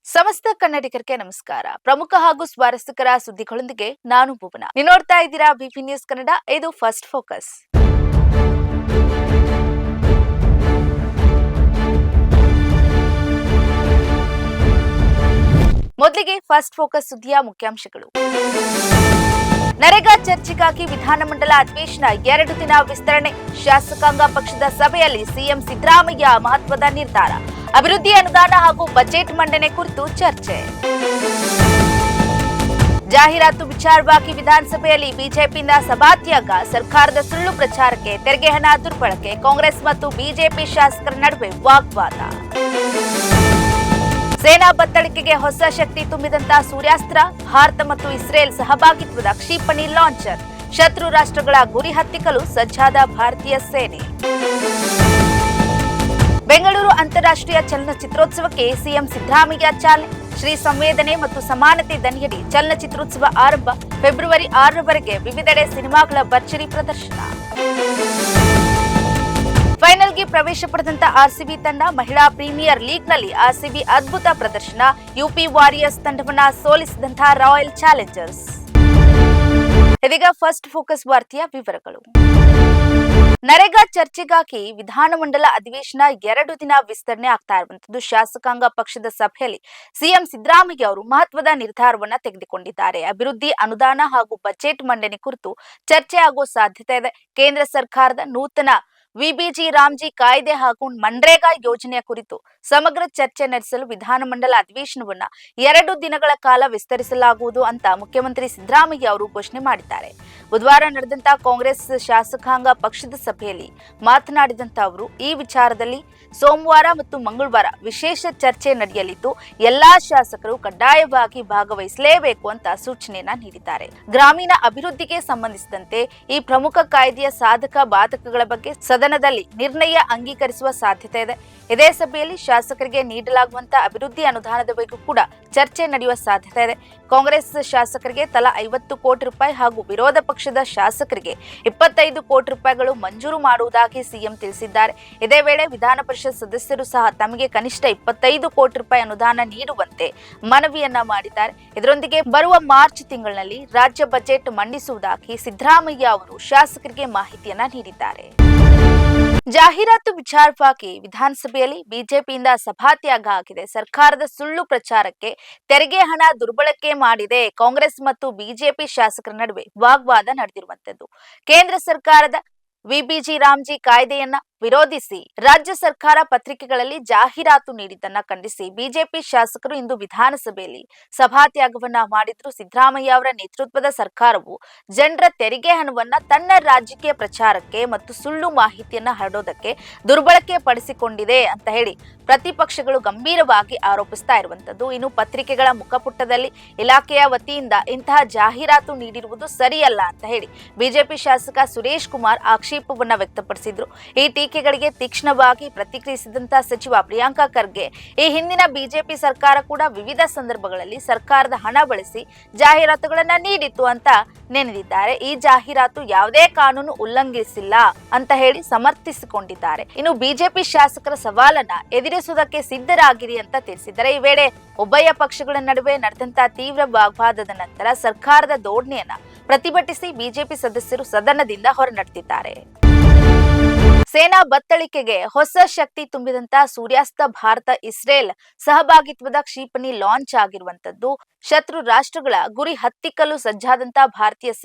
ಸಮಸ್ತ ಕನ್ನಡಿಗರಿಗೆ ನಮಸ್ಕಾರ. ಪ್ರಮುಖ ಹಾಗೂ ಸ್ವಾರಸ್ಯಕರ ಸುದ್ದಿಗಳೊಂದಿಗೆ ನಾನು ಭುವನ. ನೀವು ನೋಡ್ತಾ ಇದ್ದೀರಾ ಬಿಪಿ ನ್ಯೂಸ್ ಕನ್ನಡ. ಇದು ಫಸ್ಟ್ ಫೋಕಸ್. ಮೊದಲಿಗೆ ಫಸ್ಟ್ ಫೋಕಸ್ ಸುದ್ದಿಯ ಮುಖ್ಯಾಂಶಗಳು. ನರೇಗಾ ಚರ್ಚೆಗಾಗಿ ವಿಧಾನಮಂಡಲ ಅಧಿವೇಶನ 2 ದಿನ ವಿಸ್ತರಣೆ. ಶಾಸಕಾಂಗ ಪಕ್ಷದ ಸಭೆಯಲ್ಲಿ ಸಿಎಂ ಸಿದ್ದರಾಮಯ್ಯ ಮಹತ್ವದ ನಿರ್ಧಾರ. ಅಭಿವೃದ್ಧಿ ಅನುದಾನ ಹಾಗೂ ಬಜೆಟ್ ಮಂಡನೆ ಕುರಿತು ಚರ್ಚೆ. ಜಾಹೀರಾತು ವಿಚಾರವಾಗಿ ವಿಧಾನಸಭೆಯಲ್ಲಿ ಬಿಜೆಪಿಯಿಂದ ಸಭಾತ್ಯಾಗ. ಸರ್ಕಾರದ ಸುಳ್ಳು ಪ್ರಚಾರಕ್ಕೆ ತೆರಿಗೆ ಹಣ ದುರ್ಬಳಕೆ. ಕಾಂಗ್ರೆಸ್ ಮತ್ತು ಬಿಜೆಪಿ ಶಾಸಕರ ನಡುವೆ ವಾಗ್ವಾದ. ಸೇನಾ ಬತ್ತಳಿಕೆಗೆ ಹೊಸ ಶಕ್ತಿ ತುಂಬಿದಂತ ಸೂರ್ಯಾಸ್ತ್ರ. ಭಾರತ ಮತ್ತು ಇಸ್ರೇಲ್ ಸಹಭಾಗಿತ್ವದ ಕ್ಷಿಪಣಿ ಲಾಂಚರ್. ಶತ್ರು ರಾಷ್ಟ್ರಗಳ ಗುರಿ ಹತ್ತಿಕ್ಕಲು ಸಜ್ಜಾದ ಭಾರತೀಯ ಸೇನೆ. ಬೆಂಗಳೂರು ಅಂತಾರಾಷ್ಟ್ರೀಯ ಚಲನಚಿತ್ರೋತ್ಸವಕ್ಕೆ ಸಿಎಂ ಸಿದ್ದರಾಮಯ್ಯ ಚಾಲನೆ. ಶ್ರೀ ಸಂವೇದನೆ ಮತ್ತು ಸಮಾನತೆ ದನಿಯಡಿ ಚಲನಚಿತ್ರೋತ್ಸವ ಆರಂಭ. ಫೆಬ್ರವರಿ 6ರವರೆಗೆ ವಿವಿಧೆಡೆ ಸಿನಿಮಾಗಳ ಭರ್ಜರಿ ಪ್ರದರ್ಶನ. ಫೈನಲ್ಗೆ ಪ್ರವೇಶ ಪಡೆದಂತ ಆರ್ಸಿಬಿ ತಂಡ. ಮಹಿಳಾ ಪ್ರೀಮಿಯರ್ ಲೀಗ್ನಲ್ಲಿ ಆರ್ಸಿಬಿ ಅದ್ಭುತ ಪ್ರದರ್ಶನ. ಯುಪಿ ವಾರಿಯರ್ಸ್ ತಂಡವನ್ನ ಸೋಲಿಸಿದಂತಹ ರಾಯಲ್ ಚಾಲೆಂಜರ್ಸ್. ಇದೀಗ ಫಸ್ಟ್ ಫೋಕಸ್ ವಾರ್ತೆಯ ವಿವರಗಳು. ನರೇಗಾ ಚರ್ಚೆಗಾಗಿ ವಿಧಾನಮಂಡಲ ಅಧಿವೇಶನ 2 ದಿನ ವಿಸ್ತರಣೆ ಆಗ್ತಾ ಇರುವಂತದ್ದು. ಶಾಸಕಾಂಗ ಪಕ್ಷದ ಸಭೆಯಲ್ಲಿ ಸಿಎಂ ಸಿದ್ದರಾಮಯ್ಯ ಅವರು ಮಹತ್ವದ ನಿರ್ಧಾರವನ್ನ ತೆಗೆದುಕೊಂಡಿದ್ದಾರೆ. ಅಭಿವೃದ್ಧಿ ಅನುದಾನ ಹಾಗೂ ಬಜೆಟ್ ಮಂಡನೆ ಕುರಿತು ಚರ್ಚೆ ಆಗೋ ಸಾಧ್ಯತೆ ಇದೆ. ಕೇಂದ್ರ ಸರ್ಕಾರದ ನೂತನ ವಿಬಿಜಿ ರಾಮ್ಜಿ ಕಾಯ್ದೆ ಹಾಗೂ ಮನ್ರೇಗಾ ಯೋಜನೆಯ ಕುರಿತು ಸಮಗ್ರ ಚರ್ಚೆ ನಡೆಸಲು ವಿಧಾನಮಂಡಲ ಅಧಿವೇಶನವನ್ನ 2 ದಿನಗಳ ಕಾಲ ವಿಸ್ತರಿಸಲಾಗುವುದು ಅಂತ ಮುಖ್ಯಮಂತ್ರಿ ಸಿದ್ದರಾಮಯ್ಯ ಅವರು ಘೋಷಣೆ ಮಾಡಿದ್ದಾರೆ. ಬುಧವಾರ ನಡೆದಂತ ಕಾಂಗ್ರೆಸ್ ಶಾಸಕಾಂಗ ಪಕ್ಷದ ಸಭೆಯಲ್ಲಿ ಮಾತನಾಡಿದಂತ ಅವರು ಈ ವಿಚಾರದಲ್ಲಿ ಸೋಮವಾರ ಮತ್ತು ಮಂಗಳವಾರ ವಿಶೇಷ ಚರ್ಚೆ ನಡೆಯಲಿದ್ದು ಎಲ್ಲಾ ಶಾಸಕರು ಕಡ್ಡಾಯವಾಗಿ ಭಾಗವಹಿಸಲೇಬೇಕು ಅಂತ ಸೂಚನೆಯನ್ನ ನೀಡಿದ್ದಾರೆ. ಗ್ರಾಮೀಣ ಅಭಿವೃದ್ಧಿಗೆ ಸಂಬಂಧಿಸಿದಂತೆ ಈ ಪ್ರಮುಖ ಕಾಯ್ದೆಯ ಸಾಧಕ ಬಾಧಕಗಳ ಬಗ್ಗೆ ಸದನದಲ್ಲಿ ನಿರ್ಣಯ ಅಂಗೀಕರಿಸುವ ಸಾಧ್ಯತೆ ಇದೆ. ಇದೇ ಸಭೆಯಲ್ಲಿ ಶಾಸಕರಿಗೆ ನೀಡಲಾಗುವಂತಹ ಅಭಿವೃದ್ಧಿ ಅನುದಾನದ ಬಗ್ಗೆ ಕೂಡ ಚರ್ಚೆ ನಡೆಯುವ ಸಾಧ್ಯತೆ ಇದೆ. ಕಾಂಗ್ರೆಸ್ ಶಾಸಕರಿಗೆ ತಲಾ 50 ಕೋಟಿ ರೂಪಾಯಿ ಹಾಗೂ ವಿರೋಧ ಪಕ್ಷದ ಶಾಸಕರಿಗೆ 25 ಕೋಟಿ ರೂಪಾಯಿಗಳು ಮಂಜೂರು ಮಾಡುವುದಾಗಿ ಸಿಎಂ ತಿಳಿಸಿದ್ದಾರೆ. ಇದೇ ವೇಳೆ ವಿಧಾನ ಪರಿಷತ್ ಸದಸ್ಯರು ಸಹ ತಮಗೆ ಕನಿಷ್ಠ 25 ಕೋಟಿ ರೂಪಾಯಿ ಅನುದಾನ ನೀಡುವಂತೆ ಮನವಿಯನ್ನ ಮಾಡಿದ್ದಾರೆ. ಇದರೊಂದಿಗೆ ಬರುವ ಮಾರ್ಚ್ ತಿಂಗಳಿನಲ್ಲಿ ರಾಜ್ಯ ಬಜೆಟ್ ಮಂಡಿಸುವುದಾಗಿ ಸಿದ್ದರಾಮಯ್ಯ ಅವರು ಶಾಸಕರಿಗೆ ಮಾಹಿತಿಯನ್ನ ನೀಡಿದ್ದಾರೆ. ಜಾಹೀರಾತು ವಿಚಾರವಾಗಿ ವಿಧಾನಸಭೆಯಲ್ಲಿ ಬಿಜೆಪಿಯಿಂದ ಸಭಾತ್ಯಾಗ ಆಗಿದೆ. ಸರ್ಕಾರದ ಸುಳ್ಳು ಪ್ರಚಾರಕ್ಕೆ ತೆರಿಗೆ ಹಣ ದುರ್ಬಳಕೆ ಮಾಡಿದೆ. ಕಾಂಗ್ರೆಸ್ ಮತ್ತು ಬಿಜೆಪಿ ಶಾಸಕರ ನಡುವೆ ವಾಗ್ವಾದ ನಡೆದಿರುವಂತದ್ದು. ಕೇಂದ್ರ ಸರ್ಕಾರದ ವಿಬಿಜಿ ರಾಮ್ಜಿ ಕಾಯ್ದೆಯನ್ನ ವಿರೋಧಿಸಿ ರಾಜ್ಯ ಸರ್ಕಾರ ಪತ್ರಿಕೆಗಳಲ್ಲಿ ಜಾಹೀರಾತು ನೀಡಿದ್ದನ್ನ ಖಂಡಿಸಿ ಬಿಜೆಪಿ ಶಾಸಕರು ಇಂದು ವಿಧಾನಸಭೆಯಲ್ಲಿ ಸಭಾತ್ಯಾಗವನ್ನ ಮಾಡಿದ್ರು. ಸಿದ್ದರಾಮಯ್ಯ ಅವರ ನೇತೃತ್ವದ ಸರ್ಕಾರವು ಜನರ ತೆರಿಗೆ ಹಣವನ್ನ ತನ್ನ ರಾಜಕೀಯ ಪ್ರಚಾರಕ್ಕೆ ಮತ್ತು ಸುಳ್ಳು ಮಾಹಿತಿಯನ್ನ ಹರಡೋದಕ್ಕೆ ದುರ್ಬಳಕೆ ಪಡಿಸಿಕೊಂಡಿದೆ ಅಂತ ಹೇಳಿ ಪ್ರತಿಪಕ್ಷಗಳು ಗಂಭೀರವಾಗಿ ಆರೋಪಿಸ್ತಾ ಇರುವಂತದ್ದು. ಇನ್ನು ಪತ್ರಿಕೆಗಳ ಮುಖಪುಟದಲ್ಲಿ ಇಲಾಖೆಯ ವತಿಯಿಂದ ಇಂತಹ ಜಾಹೀರಾತು ನೀಡಿರುವುದು ಸರಿಯಲ್ಲ ಅಂತ ಹೇಳಿ ಬಿಜೆಪಿ ಶಾಸಕ ಸುರೇಶ್ ಕುಮಾರ್ ಆಕ್ಷೇಪವನ್ನ ವ್ಯಕ್ತಪಡಿಸಿದ್ರು. ಈ ಟೀಕೆಗಳಿಗೆ ತೀಕ್ಷ್ಣವಾಗಿ ಪ್ರತಿಕ್ರಿಯಿಸಿದಂತಹ ಸಚಿವ ಪ್ರಿಯಾಂಕ ಖರ್ಗೆ ಈ ಹಿಂದಿನ ಬಿಜೆಪಿ ಸರ್ಕಾರ ಕೂಡ ವಿವಿಧ ಸಂದರ್ಭಗಳಲ್ಲಿ ಸರ್ಕಾರದ ಹಣ ಬಳಸಿ ಜಾಹೀರಾತುಗಳನ್ನ ನೀಡಿತ್ತು ಅಂತ ನೆನೆದಿದ್ದಾರೆ. ಈ ಜಾಹೀರಾತು ಯಾವುದೇ ಕಾನೂನು ಉಲ್ಲಂಘಿಸಿಲ್ಲ ಅಂತ ಹೇಳಿ ಸಮರ್ಥಿಸಿಕೊಂಡಿದ್ದಾರೆ. ಇನ್ನು ಬಿಜೆಪಿ ಶಾಸಕರ ಸವಾಲನ್ನ ಎದುರಿಸುವುದಕ್ಕೆ ಸಿದ್ಧರಾಗಿರಿ ಅಂತ ತಿಳಿಸಿದ್ದಾರೆ. ಈ ವೇಳೆ ಉಭಯ ಪಕ್ಷಗಳ ನಡುವೆ ನಡೆದಂತಹ ತೀವ್ರ ವಾಗ್ವಾದದ ನಂತರ ಸರ್ಕಾರದ ಧೋರಣೆಯನ್ನ ಪ್ರತಿಭಟಿಸಿ ಬಿಜೆಪಿ ಸದಸ್ಯರು ಸದನದಿಂದ ಹೊರನಡೆದಿದ್ದಾರೆ. ಸೇನಾ ಬತ್ತಳಿಕೆಗೆ ಹೊಸ ಶಕ್ತಿ ತುಂಬಿದಂತ ಸೂರ್ಯಾಸ್ತ. ಭಾರತ ಇಸ್ರೇಲ್ ಸಹಭಾಗಿತ್ವದ ಕ್ಷಿಪಣಿ ಲಾಂಚ್ ಆಗಿರುವಂತದ್ದು. ಶತ್ರು ರಾಷ್ಟ್ರಗಳ ಗುರಿ ಹತ್ತಿಕ್ಕಲು ಸಜ್ಜಾದಂತ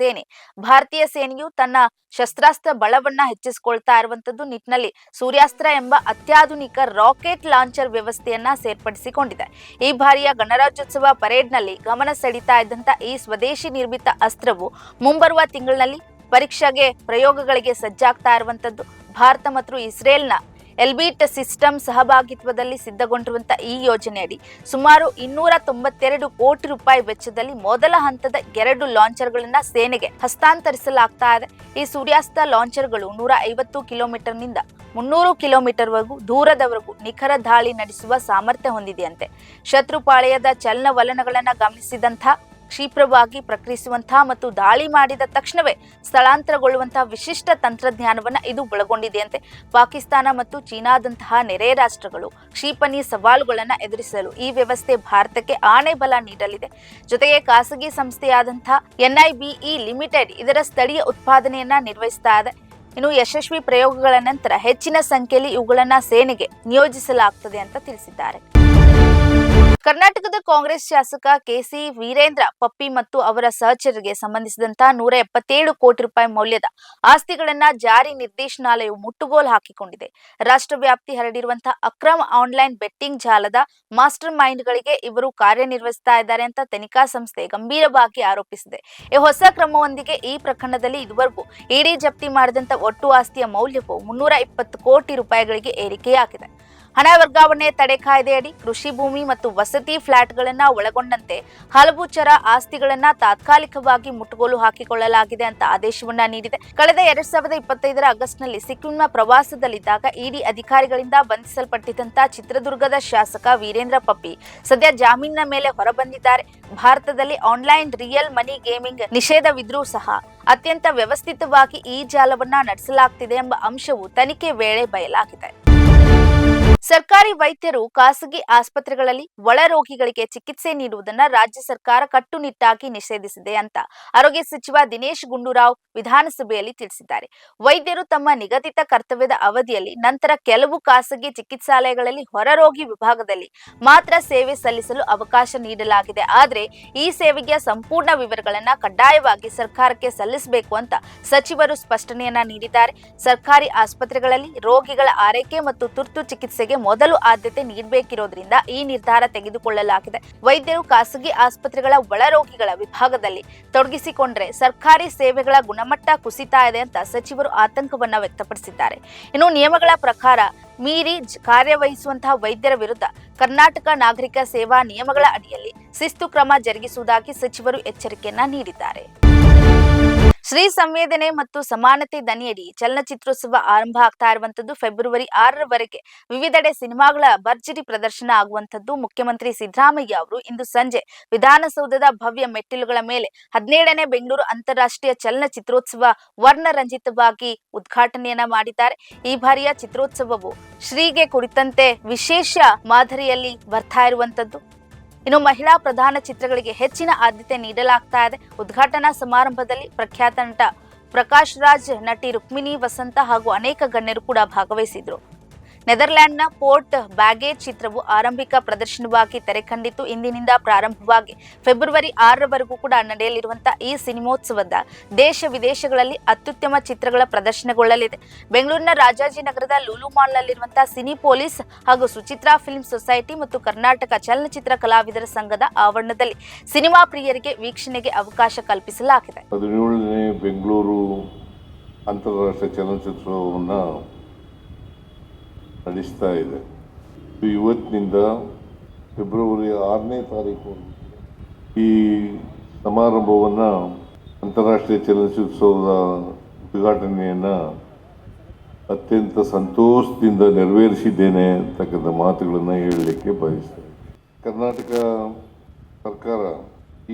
ಭಾರತೀಯ ಸೇನೆಯು ತನ್ನ ಶಸ್ತ್ರಾಸ್ತ್ರ ಬಲವನ್ನ ಹೆಚ್ಚಿಸಿಕೊಳ್ತಾ ಇರುವಂತದ್ದು ನಿಟ್ಟಿನಲ್ಲಿ ಸೂರ್ಯಾಸ್ತ್ರ ಎಂಬ ಅತ್ಯಾಧುನಿಕ ರಾಕೆಟ್ ಲಾಂಚರ್ ವ್ಯವಸ್ಥೆಯನ್ನ ಸೇರ್ಪಡಿಸಿಕೊಂಡಿದೆ. ಈ ಬಾರಿಯ ಗಣರಾಜ್ಯೋತ್ಸವ ಪರೇಡ್ನಲ್ಲಿ ಗಮನ ಸೆಳೀತಾ ಇದ್ದಂತ ಈ ಸ್ವದೇಶಿ ನಿರ್ಮಿತ ಅಸ್ತ್ರವು ಮುಂಬರುವ ತಿಂಗಳಿನಲ್ಲಿ ಪರೀಕ್ಷೆಗೆ ಪ್ರಯೋಗಗಳಿಗೆ ಸಜ್ಜಾಗ್ತಾ ಇರುವಂತದ್ದು. ಭಾರತ ಮತ್ತು ಇಸ್ರೇಲ್ನ ಎಲ್ಬಿಟ್ ಸಿಸ್ಟಮ್ ಸಹಭಾಗಿತ್ವದಲ್ಲಿ ಸಿದ್ಧಗೊಂಡಿರುವಂತಹ ಈ ಯೋಜನೆಯಡಿ ಸುಮಾರು 292 ಕೋಟಿ ರೂಪಾಯಿ ವೆಚ್ಚದಲ್ಲಿ ಮೊದಲ ಹಂತದ 2 ಲಾಂಚರ್ಗಳನ್ನ ಸೇನೆಗೆ ಹಸ್ತಾಂತರಿಸಲಾಗ್ತಾ ಇದೆ. ಈ ಸೂರ್ಯಾಸ್ತ ಲಾಂಚರ್ಗಳು 150 ಕಿಲೋಮೀಟರ್ನಿಂದ 300 ಕಿಲೋಮೀಟರ್ವರೆಗೂ ದೂರದವರೆಗೂ ನಿಖರ ದಾಳಿ ನಡೆಸುವ ಸಾಮರ್ಥ್ಯ ಹೊಂದಿದೆಯಂತೆ. ಶತ್ರು ಪಾಳೆಯದ ಚಲನವಲನಗಳನ್ನ ಗಮನಿಸಿದಂಥ ಕ್ಷಿಪ್ರವಾಗಿ ಪ್ರಕ್ರಿಯಿಸುವಂತಹ ಮತ್ತು ದಾಳಿ ಮಾಡಿದ ತಕ್ಷಣವೇ ಸ್ಥಳಾಂತರಗೊಳ್ಳುವಂತಹ ವಿಶಿಷ್ಟ ತಂತ್ರಜ್ಞಾನವನ್ನ ಇದು ಒಳಗೊಂಡಿದೆಯಂತೆ. ಪಾಕಿಸ್ತಾನ ಮತ್ತು ಚೀನಾದಂತಹ ನೆರೆ ರಾಷ್ಟ್ರಗಳು ಕ್ಷಿಪಣಿ ಸವಾಲುಗಳನ್ನು ಎದುರಿಸಲು ಈ ವ್ಯವಸ್ಥೆ ಭಾರತಕ್ಕೆ ಆಣೆ ಬಲ ನೀಡಲಿದೆ. ಜೊತೆಗೆ ಖಾಸಗಿ ಸಂಸ್ಥೆಯಾದಂತಹ NIBE ಲಿಮಿಟೆಡ್ ಇದರ ಸ್ಥಳೀಯ ಉತ್ಪಾದನೆಯನ್ನ ನಿರ್ವಹಿಸ್ತಾ ಇದೆ. ಇನ್ನು ಯಶಸ್ವಿ ಪ್ರಯೋಗಗಳ ನಂತರ ಹೆಚ್ಚಿನ ಸಂಖ್ಯೆಯಲ್ಲಿ ಇವುಗಳನ್ನ ಸೇನೆಗೆ ನಿಯೋಜಿಸಲಾಗುತ್ತದೆ ಅಂತ ತಿಳಿಸಿದ್ದಾರೆ. ಕರ್ನಾಟಕದ ಕಾಂಗ್ರೆಸ್ ಶಾಸಕ KC ವೀರೇಂದ್ರ ಪಪ್ಪಿ ಮತ್ತು ಅವರ ಸಹಚರರಿಗೆ ಸಂಬಂಧಿಸಿದಂತಹ 177 ಕೋಟಿ ರೂಪಾಯಿ ಮೌಲ್ಯದ ಆಸ್ತಿಗಳನ್ನ ಜಾರಿ ನಿರ್ದೇಶನಾಲಯವು ಮುಟ್ಟುಗೋಲು ಹಾಕಿಕೊಂಡಿದೆ. ರಾಷ್ಟ್ರವ್ಯಾಪ್ತಿ ಹರಡಿರುವಂತಹ ಅಕ್ರಮ ಆನ್ಲೈನ್ ಬೆಟ್ಟಿಂಗ್ ಜಾಲದ ಮಾಸ್ಟರ್ ಮೈಂಡ್ಗಳಿಗೆ ಇವರು ಕಾರ್ಯನಿರ್ವಹಿಸ್ತಾ ಇದ್ದಾರೆ ಅಂತ ತನಿಖಾ ಸಂಸ್ಥೆ ಗಂಭೀರವಾಗಿ ಆರೋಪಿಸಿದೆ. ಈ ಹೊಸ ಕ್ರಮವೊಂದಿಗೆ ಈ ಪ್ರಕರಣದಲ್ಲಿ ಇದುವರೆಗೂ ಇಡಿ ಜಪ್ತಿ ಮಾಡಿದಂತ ಒಟ್ಟು ಆಸ್ತಿಯ ಮೌಲ್ಯವು 320 ಕೋಟಿ ರೂಪಾಯಿಗಳಿಗೆ ಏರಿಕೆಯಾಗಿದೆ. ಹಣ ವರ್ಗಾವಣೆ ತಡೆ ಕಾಯ್ದೆಯಡಿ ಕೃಷಿ ಭೂಮಿ ಮತ್ತು ವಸತಿ ಫ್ಲಾಟ್ಗಳನ್ನ ಒಳಗೊಂಡಂತೆ ಹಲವು ಚರ ಆಸ್ತಿಗಳನ್ನ ತಾತ್ಕಾಲಿಕವಾಗಿ ಮುಟ್ಟುಗೋಲು ಹಾಕಿಕೊಳ್ಳಲಾಗಿದೆ ಅಂತ ಆದೇಶವನ್ನ ನೀಡಿದೆ. ಕಳೆದ 2025 ಆಗಸ್ಟ್ನಲ್ಲಿ ಸಿಕ್ಕಿಂನ ಪ್ರವಾಸದಲ್ಲಿದ್ದಾಗ ಇಡಿ ಅಧಿಕಾರಿಗಳಿಂದ ಬಂಧಿಸಲ್ಪಟ್ಟಿದ್ದಂತಹ ಚಿತ್ರದುರ್ಗದ ಶಾಸಕ ವೀರೇಂದ್ರ ಪಪ್ಪಿ ಸದ್ಯ ಜಾಮೀನಿನ ಮೇಲೆ ಹೊರಬಂದಿದ್ದಾರೆ. ಭಾರತದಲ್ಲಿ ಆನ್ಲೈನ್ ರಿಯಲ್ ಮನಿ ಗೇಮಿಂಗ್ ನಿಷೇಧವಿದ್ರೂ ಸಹ ಅತ್ಯಂತ ವ್ಯವಸ್ಥಿತವಾಗಿ ಈ ಜಾಲವನ್ನ ನಡೆಸಲಾಗುತ್ತಿದೆ ಎಂಬ ಅಂಶವು ತನಿಖೆ ವೇಳೆ ಬಯಲಾಗಿದೆ. ಸರ್ಕಾರಿ ವೈದ್ಯರು ಖಾಸಗಿ ಆಸ್ಪತ್ರೆಗಳಲ್ಲಿ ಒಳ ರೋಗಿಗಳಿಗೆ ಚಿಕಿತ್ಸೆ ನೀಡುವುದನ್ನು ರಾಜ್ಯ ಸರ್ಕಾರ ಕಟ್ಟುನಿಟ್ಟಾಗಿ ನಿಷೇಧಿಸಿದೆ ಅಂತ ಆರೋಗ್ಯ ಸಚಿವ ದಿನೇಶ್ ಗುಂಡೂರಾವ್ ವಿಧಾನಸಭೆಯಲ್ಲಿ ತಿಳಿಸಿದ್ದಾರೆ. ವೈದ್ಯರು ತಮ್ಮ ನಿಗದಿತ ಕರ್ತವ್ಯದ ಅವಧಿಯಲ್ಲಿ ನಂತರ ಕೆಲವು ಖಾಸಗಿ ಚಿಕಿತ್ಸಾಲಯಗಳಲ್ಲಿ ಹೊರರೋಗಿ ವಿಭಾಗದಲ್ಲಿ ಮಾತ್ರ ಸೇವೆ ಸಲ್ಲಿಸಲು ಅವಕಾಶ ನೀಡಲಾಗಿದೆ. ಆದರೆ ಈ ಸೇವೆಗೆ ಸಂಪೂರ್ಣ ವಿವರಗಳನ್ನ ಕಡ್ಡಾಯವಾಗಿ ಸರ್ಕಾರಕ್ಕೆ ಸಲ್ಲಿಸಬೇಕು ಅಂತ ಸಚಿವರು ಸ್ಪಷ್ಟನೆಯನ್ನ ನೀಡಿದ್ದಾರೆ. ಸರ್ಕಾರಿ ಆಸ್ಪತ್ರೆಗಳಲ್ಲಿ ರೋಗಿಗಳ ಆರೈಕೆ ಮತ್ತು ತುರ್ತು ಚಿಕಿತ್ಸೆಗೆ ಮೊದಲು ಆದ್ಯತೆ ನೀಡಬೇಕಿರೋದ್ರಿಂದ ಈ ನಿರ್ಧಾರ ತೆಗೆದುಕೊಳ್ಳಲಾಗಿದೆ. ವೈದ್ಯರು ಖಾಸಗಿ ಆಸ್ಪತ್ರೆಗಳ ಒಳರೋಗಿಗಳ ವಿಭಾಗದಲ್ಲಿ ತೊಡಗಿಸಿಕೊಂಡ್ರೆ ಸರ್ಕಾರಿ ಸೇವೆಗಳ ಗುಣಮಟ್ಟ ಕುಸಿತಾ ಇದೆ ಅಂತ ಸಚಿವರು ಆತಂಕವನ್ನ ವ್ಯಕ್ತಪಡಿಸಿದ್ದಾರೆ. ಇನ್ನು ನಿಯಮಗಳ ಪ್ರಕಾರ ಮೀರಿ ಕಾರ್ಯವಹಿಸುವಂತಹ ವೈದ್ಯರ ವಿರುದ್ಧ ಕರ್ನಾಟಕ ನಾಗರಿಕ ಸೇವಾ ನಿಯಮಗಳ ಅಡಿಯಲ್ಲಿ ಶಿಸ್ತು ಕ್ರಮ ಜರುಗಿಸುವುದಾಗಿ ಸಚಿವರು ಎಚ್ಚರಿಕೆಯನ್ನ ನೀಡಿದ್ದಾರೆ. ಶ್ರೀ ಸಂವೇದನೆ ಮತ್ತು ಸಮಾನತೆ ದನಿಯಡಿ ಚಲನಚಿತ್ರೋತ್ಸವ ಆರಂಭ ಆಗ್ತಾ ಇರುವಂತದ್ದು. ಫೆಬ್ರವರಿ 6ರವರೆಗೆ ವಿವಿಧೆಡೆ ಸಿನಿಮಾಗಳ ಭರ್ಜರಿ ಪ್ರದರ್ಶನ ಆಗುವಂತದ್ದು. ಮುಖ್ಯಮಂತ್ರಿ ಸಿದ್ದರಾಮಯ್ಯ ಅವರು ಇಂದು ಸಂಜೆ ವಿಧಾನಸೌಧದ ಭವ್ಯ ಮೆಟ್ಟಿಲುಗಳ ಮೇಲೆ 17ನೇ ಬೆಂಗಳೂರು ಅಂತಾರಾಷ್ಟ್ರೀಯ ಚಲನಚಿತ್ರೋತ್ಸವ ವರ್ಣರಂಜಿತವಾಗಿ ಉದ್ಘಾಟನೆಯನ್ನ ಮಾಡಿದ್ದಾರೆ. ಈ ಬಾರಿಯ ಚಿತ್ರೋತ್ಸವವು ಶ್ರೀಗೆ ಕುರಿತಂತೆ ವಿಶೇಷ ಮಾದರಿಯಲ್ಲಿ ಬರ್ತಾ ಇರುವಂತದ್ದು. ಇನ್ನು ಮಹಿಳಾ ಪ್ರಧಾನ ಚಿತ್ರಗಳಿಗೆ ಹೆಚ್ಚಿನ ಆದ್ಯತೆ ನೀಡಲಾಗ್ತಾ ಇದೆ. ಉದ್ಘಾಟನಾ ಸಮಾರಂಭದಲ್ಲಿ ಪ್ರಖ್ಯಾತ ನಟ ಪ್ರಕಾಶ್ ರಾಜ್, ನಟಿ ರುಕ್ಮಿಣಿ ವಸಂತ ಹಾಗೂ ಅನೇಕ ಗಣ್ಯರು ಕೂಡ ಭಾಗವಹಿಸಿದ್ರು. ನೆದರ್ಲ್ಯಾಂಡ್ನ ಪೋರ್ಟ್ ಬ್ಯಾಗೇಜ್ ಚಿತ್ರವು ಆರಂಭಿಕ ಪ್ರದರ್ಶನವಾಗಿ ತೆರೆ ಕಂಡಿತು. ಇಂದಿನಿಂದ ಪ್ರಾರಂಭವಾಗಿ ಫೆಬ್ರವರಿ 6ರವರೆಗೂ ಕೂಡ ನಡೆಯಲಿರುವಂತಹ ಈ ಸಿನಿಮೋತ್ಸವದ ದೇಶ ವಿದೇಶಗಳಲ್ಲಿ ಅತ್ಯುತ್ತಮ ಚಿತ್ರಗಳ ಪ್ರದರ್ಶನಗೊಳ್ಳಲಿದೆ. ಬೆಂಗಳೂರಿನ ರಾಜಾಜಿನಗರದ ಲೂಲು ಮಾಲ್ನಲ್ಲಿರುವಂತಹ ಸಿನಿ ಪೊಲೀಸ್ ಹಾಗೂ ಸುಚಿತ್ರಾ ಫಿಲ್ಮ್ ಸೊಸೈಟಿ ಮತ್ತು ಕರ್ನಾಟಕ ಚಲನಚಿತ್ರ ಕಲಾವಿದರ ಸಂಘದ ಆವರಣದಲ್ಲಿ ಸಿನಿಮಾ ಪ್ರಿಯರಿಗೆ ವೀಕ್ಷಣೆಗೆ ಅವಕಾಶ ಕಲ್ಪಿಸಲಾಗಿದೆ. 17ನೇ ಬೆಂಗಳೂರು ಅಂತಾರಾಷ್ಟ್ರೀಯ ಚಲನಚಿತ್ರೋತ್ಸವವನ್ನು ನಡೆಸ್ತಾ ಇದೆ. ಇವತ್ತಿನಿಂದ ಫೆಬ್ರವರಿ 6ನೇ ತಾರೀಕು ಈ ಸಮಾರಂಭವನ್ನು ಅಂತಾರಾಷ್ಟ್ರೀಯ ಚಲನಚಿತ್ರೋತ್ಸವದ ಉದ್ಘಾಟನೆಯನ್ನು ಅತ್ಯಂತ ಸಂತೋಷದಿಂದ ನೆರವೇರಿಸಿದ್ದೇನೆ ಅಂತಕ್ಕಂಥ ಮಾತುಗಳನ್ನು ಹೇಳಲಿಕ್ಕೆ ಬಯಸ್ತೇನೆ. ಕರ್ನಾಟಕ ಸರ್ಕಾರ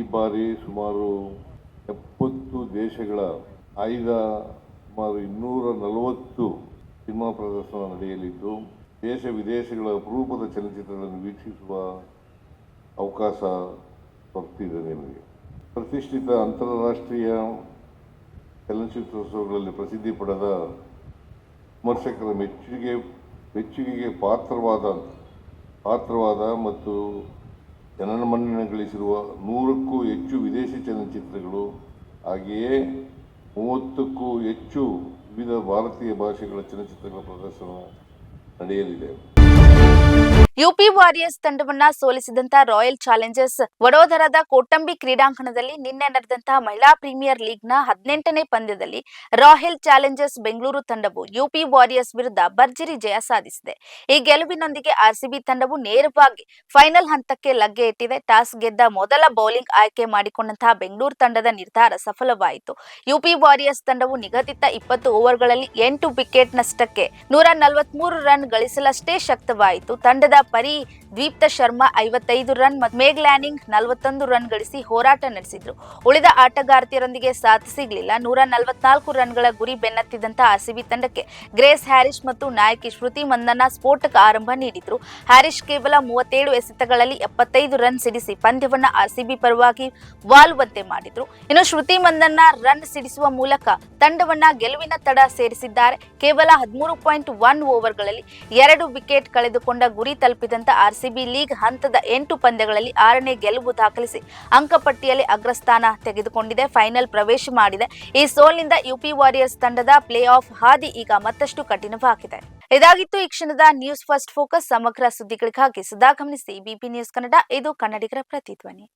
ಈ ಬಾರಿ ಸುಮಾರು 70 ದೇಶಗಳ ಆಯ್ದ ಸುಮಾರು 240 ಸಿನಿಮಾ ಪ್ರದರ್ಶನ ನಡೆಯಲಿದ್ದು ದೇಶ ವಿದೇಶಗಳ ಅಪರೂಪದ ಚಲನಚಿತ್ರಗಳನ್ನು ವೀಕ್ಷಿಸುವ ಅವಕಾಶ ದೊರೆತಿದೆ. ನಿಮಗೆ ಪ್ರತಿಷ್ಠಿತ ಅಂತಾರಾಷ್ಟ್ರೀಯ ಚಲನಚಿತ್ರೋತ್ಸವಗಳಲ್ಲಿ ಪ್ರಸಿದ್ಧಿ ಪಡೆದ ವಿಮರ್ಶಕರ ಮೆಚ್ಚುಗೆಗೆ ಪಾತ್ರವಾದ ಮತ್ತು ಜನಮನ್ನಣೆ ಗಳಿಸಿರುವ 100ಕ್ಕೂ ಹೆಚ್ಚು ವಿದೇಶಿ ಚಲನಚಿತ್ರಗಳು, ಹಾಗೆಯೇ 30ಕ್ಕೂ ಹೆಚ್ಚು ವಿವಿಧ ಭಾರತೀಯ ಭಾಷೆಗಳ ಚಲನಚಿತ್ರಗಳ ಪ್ರದರ್ಶನ ನಡೆಯಲಿದೆ. ಯುಪಿ ವಾರಿಯರ್ಸ್ ತಂಡವನ್ನ ಸೋಲಿಸಿದಂತಹ ರಾಯಲ್ ಚಾಲೆಂಜರ್ಸ್ ವಡೋದರಾದ ಕೋಟಂಬಿ ಕ್ರೀಡಾಂಗಣದಲ್ಲಿ ನಿನ್ನೆ ನಡೆದಂತಹ ಮಹಿಳಾ ಪ್ರೀಮಿಯರ್ ಲೀಗ್ನ 18ನೇ ಪಂದ್ಯದಲ್ಲಿ ರಾಯಲ್ ಚಾಲೆಂಜರ್ಸ್ ಬೆಂಗಳೂರು ತಂಡವು ಯುಪಿ ವಾರಿಯರ್ಸ್ ವಿರುದ್ಧ ಭರ್ಜರಿ ಜಯ ಸಾಧಿಸಿದೆ. ಈ ಗೆಲುವಿನೊಂದಿಗೆ ಆರ್ಸಿಬಿ ತಂಡವು ನೇರವಾಗಿ ಫೈನಲ್ ಹಂತಕ್ಕೆ ಲಗ್ಗೆ ಇಟ್ಟಿದೆ. ಟಾಸ್ ಗೆದ್ದ ಮೊದಲ ಬೌಲಿಂಗ್ ಆಯ್ಕೆ ಮಾಡಿಕೊಂಡಂತಹ ಬೆಂಗಳೂರು ತಂಡದ ನಿರ್ಧಾರ ಸಫಲವಾಯಿತು. ಯುಪಿ ವಾರಿಯರ್ಸ್ ತಂಡವು ನಿಗದಿತ 20 ಓವರ್ಗಳಲ್ಲಿ 8 ವಿಕೆಟ್ ನಷ್ಟಕ್ಕೆ 143 ರನ್ ಗಳಿಸಲಷ್ಟೇ ಶಕ್ತವಾಯಿತು. ತಂಡದ ಪರಿ ದ್ವೀಪ್ತ ಶರ್ಮಾ 55 ರನ್ ಮತ್ತು ಮೇಗ್ ಲ್ಯಾನಿಂಗ್ 41 ರನ್ ಗಳಿಸಿ ಹೋರಾಟ ನಡೆಸಿದ್ರು. ಉಳಿದ ಆಟಗಾರ್ತಿಯರೊಂದಿಗೆ ಸಾಥ್ ಸಿಗಲಿಲ್ಲ. 144 ರನ್ಗಳ ಗುರಿ ಬೆನ್ನತ್ತಿದಂತ ಆರ್ಸಿಬಿ ತಂಡಕ್ಕೆ ಗ್ರೇಸ್ ಹ್ಯಾರಿಸ್ ಮತ್ತು ನಾಯಕಿ ಶ್ರುತಿ ಮಂದಣ್ಣ ಸ್ಫೋಟಕ ಆರಂಭ ನೀಡಿದ್ರು. ಹ್ಯಾರಿಸ್ ಕೇವಲ 37 ಎಸೆತಗಳಲ್ಲಿ 75 ರನ್ ಸಿಡಿಸಿ ಪಂದ್ಯವನ್ನ ಆರ್ಸಿಬಿ ಪರವಾಗಿ ವಾಲುವಂತೆ ಮಾಡಿದ್ರು. ಇನ್ನು ಶ್ರುತಿ ಮಂದಣ್ಣ ರನ್ ಸಿಡಿಸುವ ಮೂಲಕ ತಂಡವನ್ನ ಗೆಲುವಿನ ತಡ ಸೇರಿಸಿದ್ದಾರೆ. ಕೇವಲ 13.1 ಓವರ್ಗಳಲ್ಲಿ 2 ವಿಕೆಟ್ ಕಳೆದುಕೊಂಡ ಗುರಿ ತಲುಪಿದಂತ ಆರ್ಸಿಬಿ ಲೀಗ್ ಹಂತದ 8 ಪಂದ್ಯಗಳಲ್ಲಿ 6ನೇ ಗೆಲುವು ದಾಖಲಿಸಿ ಅಂಕಪಟ್ಟಿಯಲ್ಲಿ ಅಗ್ರಸ್ಥಾನ ತೆಗೆದುಕೊಂಡಿದೆ, ಫೈನಲ್ ಪ್ರವೇಶ ಮಾಡಿದೆ. ಈ ಸೋಲಿನಿಂದ ಯುಪಿ ವಾರಿಯರ್ಸ್ ತಂಡದ ಪ್ಲೇ ಆಫ್ ಹಾದಿ ಈಗ ಮತ್ತಷ್ಟು ಕಠಿಣವಾಗಿದೆ. ಇದಾಗಿತ್ತು ಈ ಕ್ಷಣದ ನ್ಯೂಸ್ ಫಸ್ಟ್ ಫೋಕಸ್. ಸಮಗ್ರ ಸುದ್ದಿಗಳಿಗಾಗಿ ಸದಾ ಗಮನಿಸಿ ಬಿಪಿ ನ್ಯೂಸ್ ಕನ್ನಡ. ಇದು ಕನ್ನಡಿಗರ ಪ್ರತಿಧ್ವನಿ.